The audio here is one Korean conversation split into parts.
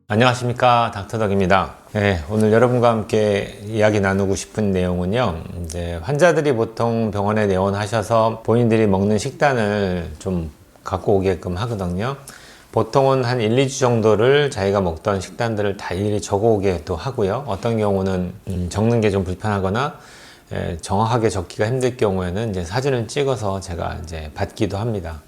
안녕하십니까, 닥터덕입니다. 네, 오늘 여러분과 함께 이야기 나누고 싶은 내용은요, 이제 환자들이 보통 병원에 내원하셔서 본인들이 먹는 식단을 좀 갖고 오게끔 하거든요. 보통은 한 1, 2주 정도를 자기가 먹던 식단들을 다 일일이 적어 오게도 하고요. 어떤 경우는 적는 게 좀 불편하거나 정확하게 적기가 힘들 경우에는 이제 사진을 찍어서 제가 이제 받기도 합니다.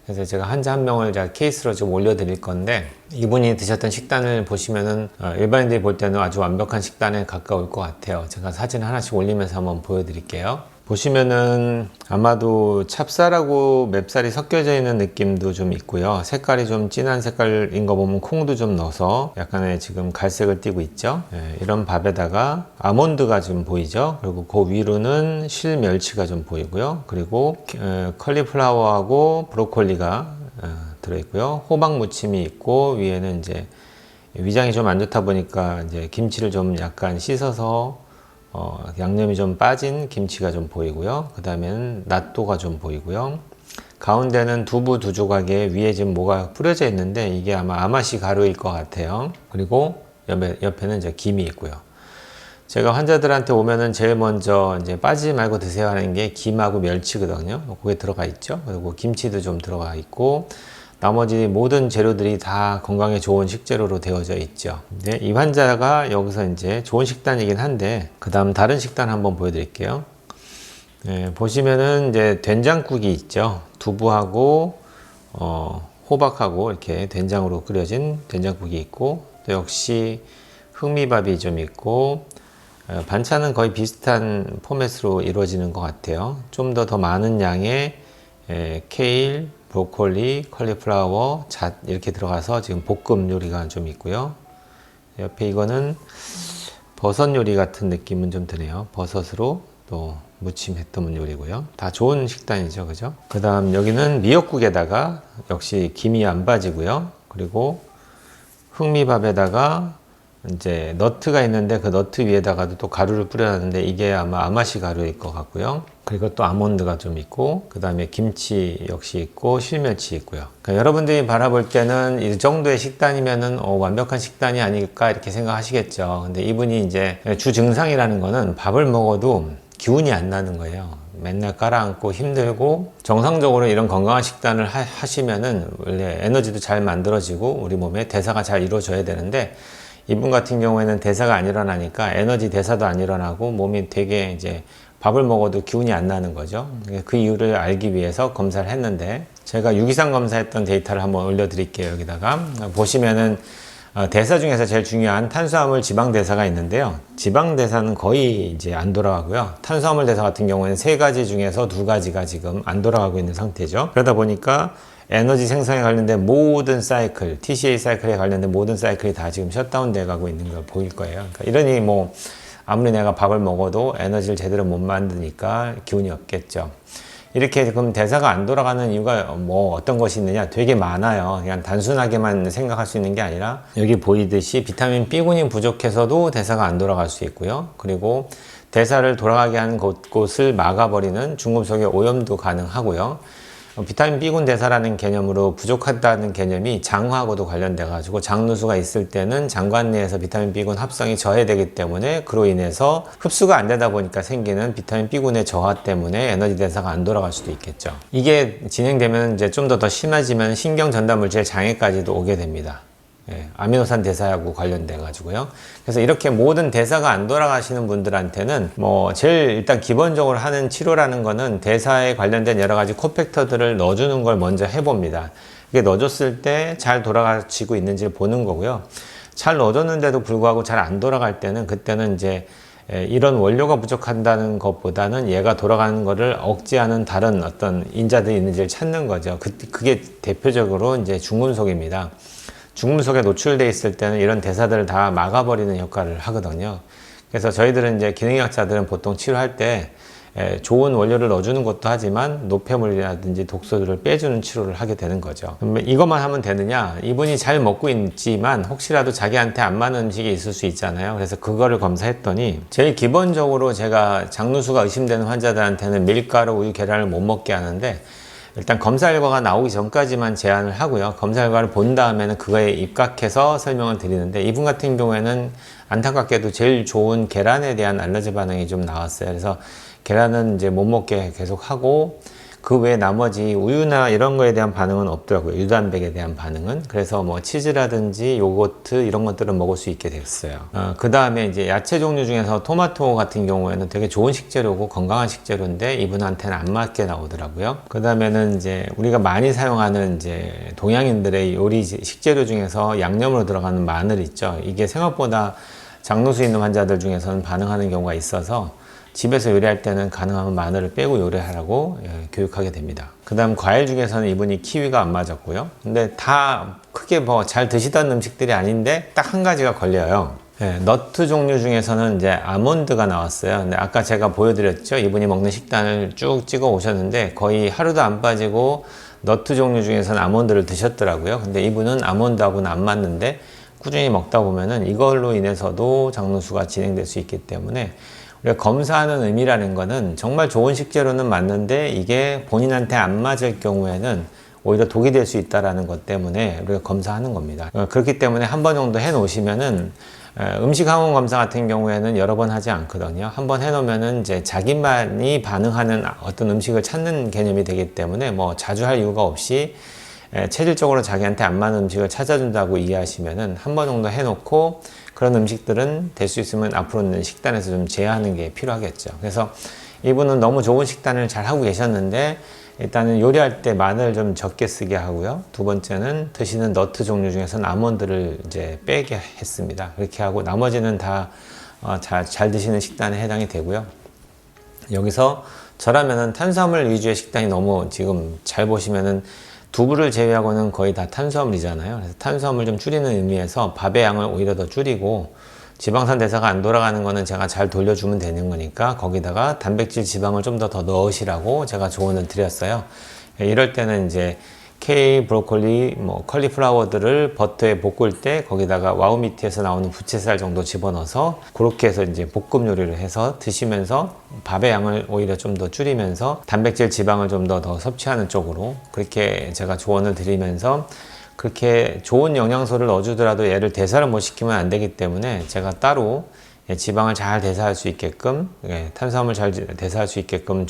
그래서 제가 환자 한 명을 제가 케이스로 좀 올려드릴 건데, 이분이 드셨던 식단을 보시면은 일반인들이 볼 때는 아주 완벽한 식단에 가까울 것 같아요. 제가 사진 하나씩 올리면서 한번 보여드릴게요. 보시면은 아마도 찹쌀하고 맵쌀이 섞여져 있는 느낌도 좀 있고요. 색깔이 좀 진한 색깔인 거 보면 콩도 좀 넣어서 약간의 지금 갈색을 띠고 있죠. 이런 밥에다가 아몬드가 좀 보이죠. 그리고 그 위로는 실멸치가 좀 보이고요. 그리고 컬리플라워하고 브로콜리가 들어있고요. 호박 무침이 있고, 위에는 이제 위장이 좀 안 좋다 보니까 이제 김치를 좀 약간 씻어서 양념이 좀 빠진 김치가 좀 보이고요. 그 다음에는 낫또가 좀 보이고요. 가운데는 두부 두 조각에 위에 지금 뭐가 뿌려져 있는데, 이게 아마 아마시 가루일 것 같아요. 그리고 옆에는 이제 김이 있고요. 제가 환자들한테 오면은 제일 먼저 이제 빠지지 말고 드세요 하는 게 김하고 멸치거든요. 그게 들어가 있죠. 그리고 김치도 좀 들어가 있고, 나머지 모든 재료들이 다 건강에 좋은 식재료로 되어져 있죠. 근데 이 환자가 여기서 이제 좋은 식단이긴 한데, 그 다음 다른 식단 한번 보여드릴게요. 보시면은 이제 된장국이 있죠. 두부하고 호박하고 이렇게 된장으로 끓여진 된장국이 있고, 또 역시 흑미밥이 좀 있고, 반찬은 거의 비슷한 포맷으로 이루어지는 것 같아요. 좀 더 많은 양의 케일, 브로콜리, 컬리플라워, 잣 이렇게 들어가서 지금 볶음 요리가 좀 있고요. 옆에 이거는 버섯 요리 같은 느낌은 좀 드네요. 버섯으로 또 무침했던 요리고요. 다 좋은 식단이죠, 그죠? 그 다음 여기는 미역국에다가 역시 김이 안 빠지고요. 그리고 흑미밥에다가 이제 너트가 있는데, 그 너트 위에다가도 또 가루를 뿌려놨는데, 이게 아마 아마시 가루일 것 같고요. 그리고 또 아몬드가 좀 있고, 그 다음에 김치 역시 있고, 실멸치 있고요. 그러니까 여러분들이 바라볼 때는 이 정도의 식단이면은 완벽한 식단이 아닐까 이렇게 생각하시겠죠. 근데 이분이 이제 주 증상이라는 거는 밥을 먹어도 기운이 안 나는 거예요. 맨날 깔아앉고 힘들고, 정상적으로 이런 건강한 식단을 하시면은 원래 에너지도 잘 만들어지고 우리 몸에 대사가 잘 이루어져야 되는데, 이분 같은 경우에는 대사가 안 일어나니까 에너지 대사도 안 일어나고 몸이 되게 이제 밥을 먹어도 기운이 안 나는 거죠. 그 이유를 알기 위해서 검사를 했는데, 제가 유기산 검사했던 데이터를 한번 올려드릴게요. 여기다가 보시면은 대사 중에서 제일 중요한 탄수화물 지방 대사가 있는데요. 지방 대사는 거의 이제 안 돌아가고요. 탄수화물 대사 같은 경우에는 3가지 중에서 2가지가 지금 안 돌아가고 있는 상태죠. 그러다 보니까 에너지 생성에 관련된 모든 사이클, TCA 사이클에 관련된 모든 사이클이 다 지금 셧다운 돼 가고 있는 걸 보일 거예요. 그러니까 이러니 뭐 아무리 내가 밥을 먹어도 에너지를 제대로 못 만드니까 기운이 없겠죠. 이렇게 그럼 대사가 안 돌아가는 이유가 뭐 어떤 것이 있느냐? 되게 많아요. 그냥 단순하게만 생각할 수 있는 게 아니라, 여기 보이듯이 비타민 B군이 부족해서도 대사가 안 돌아갈 수 있고요. 그리고 대사를 돌아가게 하는 곳을 막아버리는 중금속의 오염도 가능하고요. 비타민 B군 대사라는 개념으로 부족하다는 개념이 장하고도 관련돼 가지고, 장누수가 있을 때는 장관 내에서 비타민 B군 합성이 저해되기 때문에, 그로 인해서 흡수가 안 되다 보니까 생기는 비타민 B군의 저하 때문에 에너지 대사가 안 돌아갈 수도 있겠죠. 이게 진행되면 이제 좀 더 심해지면 신경 전달 물질 장애까지도 오게 됩니다. 아미노산 대사하고 관련돼 가지고요. 그래서 이렇게 모든 대사가 안 돌아가시는 분들한테는 뭐 제일 일단 기본적으로 하는 치료라는 거는 대사에 관련된 여러 가지 코팩터들을 넣어주는 걸 먼저 해봅니다. 이게 넣어줬을 때 잘 돌아가시고 있는지를 보는 거고요. 잘 넣어줬는데도 불구하고 잘 안 돌아갈 때는, 그때는 이제 이런 원료가 부족한다는 것보다는 얘가 돌아가는 거를 억제하는 다른 어떤 인자들이 있는지를 찾는 거죠. 그게 대표적으로 이제 중금속입니다. 중금속에 노출되어 있을 때는 이런 대사들을 다 막아버리는 역할을 하거든요. 그래서 저희들은 이제 기능의학자들은 보통 치료할 때 좋은 원료를 넣어주는 것도 하지만 노폐물이라든지 독소들을 빼주는 치료를 하게 되는 거죠. 그러면 이것만 하면 되느냐? 이분이 잘 먹고 있지만 혹시라도 자기한테 안 맞는 음식이 있을 수 있잖아요. 그래서 그거를 검사했더니, 제일 기본적으로 제가 장누수가 의심되는 환자들한테는 밀가루, 우유, 계란을 못 먹게 하는데, 일단 검사 결과가 나오기 전까지만 제한을 하고요. 검사 결과를 본 다음에는 그거에 입각해서 설명을 드리는데, 이분 같은 경우에는 안타깝게도 제일 좋은 계란에 대한 알러지 반응이 좀 나왔어요. 그래서 계란은 이제 못 먹게 계속 하고, 그 외에 나머지 우유나 이런 거에 대한 반응은 없더라고요. 유단백에 대한 반응은. 그래서 뭐 치즈라든지 요거트 이런 것들은 먹을 수 있게 됐어요. 그 다음에 이제 야채 종류 중에서 토마토 같은 경우에는 되게 좋은 식재료고 건강한 식재료인데 이분한테는 안 맞게 나오더라고요. 그 다음에는 이제 우리가 많이 사용하는 이제 동양인들의 요리 식재료 중에서 양념으로 들어가는 마늘 있죠. 이게 생각보다 장노수 있는 환자들 중에서는 반응하는 경우가 있어서 집에서 요리할 때는 가능하면 마늘을 빼고 요리하라고 교육하게 됩니다. 그 다음 과일 중에서는 이분이 키위가 안 맞았고요. 근데 다 크게 뭐 잘 드시던 음식들이 아닌데 딱 한 가지가 걸려요. 너트 종류 중에서는 이제 아몬드가 나왔어요. 근데 아까 제가 보여드렸죠. 이분이 먹는 식단을 쭉 찍어 오셨는데 거의 하루도 안 빠지고 너트 종류 중에서는 아몬드를 드셨더라고요. 근데 이분은 아몬드하고는 안 맞는데 꾸준히 먹다 보면은 이걸로 인해서도 장누수가 진행될 수 있기 때문에 우리가 검사하는 의미라는 거는 정말 좋은 식재료는 맞는데 이게 본인한테 안 맞을 경우에는 오히려 독이 될 수 있다는 것 때문에 우리가 검사하는 겁니다. 그렇기 때문에 한 번 정도 해 놓으시면은 음식 항원 검사 같은 경우에는 여러 번 하지 않거든요. 한 번 해 놓으면은 이제 자기만이 반응하는 어떤 음식을 찾는 개념이 되기 때문에 뭐 자주 할 이유가 없이 체질적으로 자기한테 안 맞는 음식을 찾아준다고 이해하시면은 한 번 정도 해 놓고 그런 음식들은 될 수 있으면 앞으로는 식단에서 좀 제한하는 게 필요하겠죠. 그래서 이분은 너무 좋은 식단을 잘 하고 계셨는데 일단은 요리할 때 마늘 좀 적게 쓰게 하고요. 두 번째는 드시는 너트 종류 중에서는 아몬드를 이제 빼게 했습니다. 그렇게 하고 나머지는 다 잘 드시는 식단에 해당이 되고요. 여기서 저라면은 탄수화물 위주의 식단이 너무 지금 잘 보시면은 두부를 제외하고는 거의 다 탄수화물이잖아요. 그래서 탄수화물 좀 줄이는 의미에서 밥의 양을 오히려 더 줄이고 지방산 대사가 안 돌아가는 거는 제가 잘 돌려주면 되는 거니까 거기다가 단백질 지방을 좀 더 넣으시라고 제가 조언을 드렸어요. 이럴 때는 이제 케일, 브로콜리, 뭐 컬리플라워들을 버터에 볶을 때 거기다가 와우미트에서 나오는 부채살 정도 집어넣어서 그렇게 해서 이제 볶음 요리를 해서 드시면서 밥의 양을 오히려 좀 더 줄이면서 단백질 지방을 좀 더 섭취하는 쪽으로 그렇게 제가 조언을 드리면서 그렇게 좋은 영양소를 넣어주더라도 얘를 대사를 못 시키면 안 되기 때문에 제가 따로 지방을 잘 대사할 수 있게끔 탄수화물 잘 대사할 수 있게끔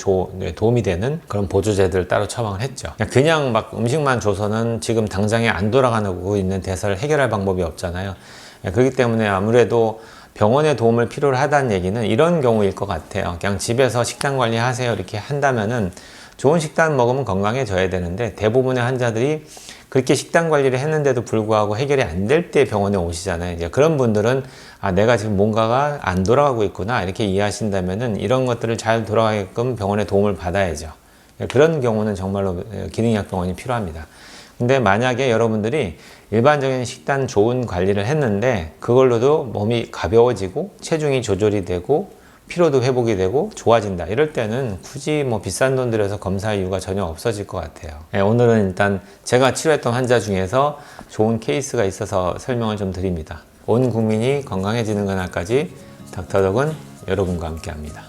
도움이 되는 그런 보조제들을 따로 처방을 했죠. 그냥 막 음식만 줘서는 지금 당장에 안 돌아가고 있는 대사를 해결할 방법이 없잖아요. 그렇기 때문에 아무래도 병원의 도움을 필요로 하다는 얘기는 이런 경우일 것 같아요. 그냥 집에서 식단 관리하세요 이렇게 한다면은 좋은 식단 먹으면 건강해져야 되는데 대부분의 환자들이 그렇게 식단 관리를 했는데도 불구하고 해결이 안 될 때 병원에 오시잖아요. 이제 그런 분들은 내가 지금 뭔가가 안 돌아가고 있구나 이렇게 이해하신다면은 이런 것들을 잘 돌아가게끔 병원의 도움을 받아야죠. 그런 경우는 정말로 기능의학병원이 필요합니다. 근데 만약에 여러분들이 일반적인 식단 좋은 관리를 했는데 그걸로도 몸이 가벼워지고 체중이 조절이 되고 피로도 회복이 되고 좋아진다 이럴 때는 굳이 뭐 비싼 돈 들여서 검사할 이유가 전혀 없어질 것 같아요. 오늘은 일단 제가 치료했던 환자 중에서 좋은 케이스가 있어서 설명을 좀 드립니다. 온 국민이 건강해지는 그날까지 닥터덕은 여러분과 함께 합니다.